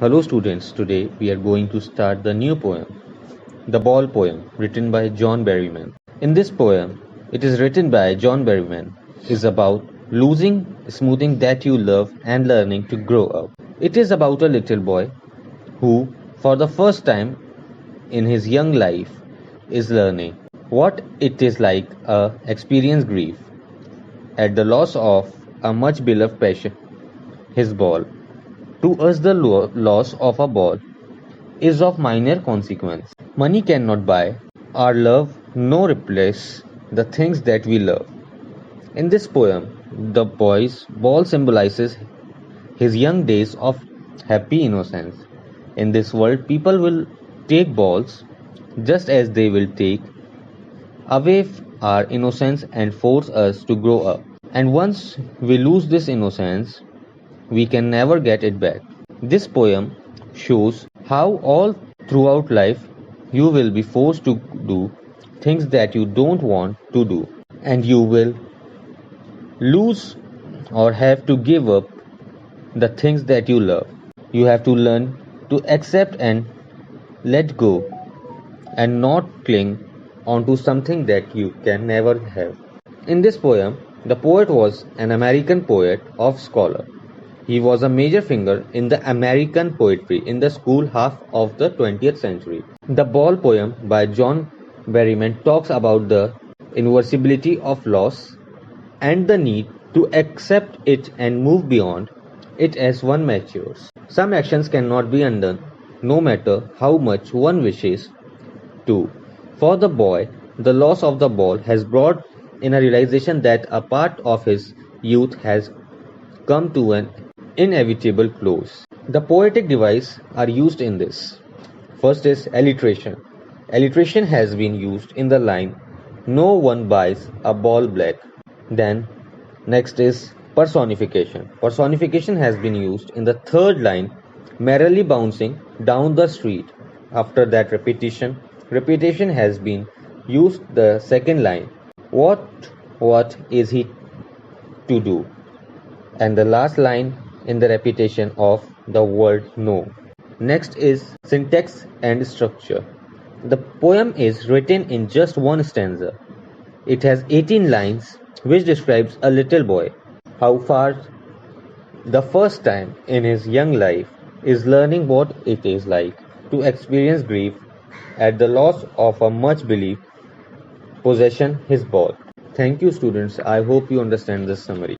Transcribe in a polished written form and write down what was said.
Hello students, today we are going to start the new poem, The Ball Poem, written by John Berryman. In this poem, it is written by John Berryman, is about losing, smoothing that you love and learning to grow up. It is about a little boy who, for the first time in his young life, is learning what it is like to experience grief at the loss of a much beloved passion, his ball. To us, the loss of a ball is of minor consequence. Money cannot buy our love nor replace the things that we love. In this poem, the boy's ball symbolizes his young days of happy innocence. In this world, people will take balls just as they will take away our innocence and force us to grow up. And once we lose this innocence, we can never get it back. This poem shows how all throughout life you will be forced to do things that you don't want to do, and you will lose or have to give up the things that you love. You have to learn to accept and let go and not cling onto something that you can never have. In this poem, the poet was an American poet of scholar. He was a major figure in the American poetry in the school half of the 20th century. The Ball poem by John Berryman talks about the inevitability of loss and the need to accept it and move beyond it as one matures. Some actions cannot be undone, no matter how much one wishes to. For the boy, the loss of the ball has brought in a realization that a part of his youth has come to an inevitable close. The poetic devices are used in this. First is alliteration. Alliteration has been used in the line "No one buys a ball black." Then next is personification. Personification has been used in the third line merrily bouncing down the street. After that repetition has been used the second line. What is he to do? And the last line in the repetition of the word no. Next is syntax and structure. The poem is written in just one stanza. It has 18 lines which describes a little boy how far the first time in his young life is learning what it is like to experience grief at the loss of a much beloved possession, his ball. Thank you students. I hope you understand this summary.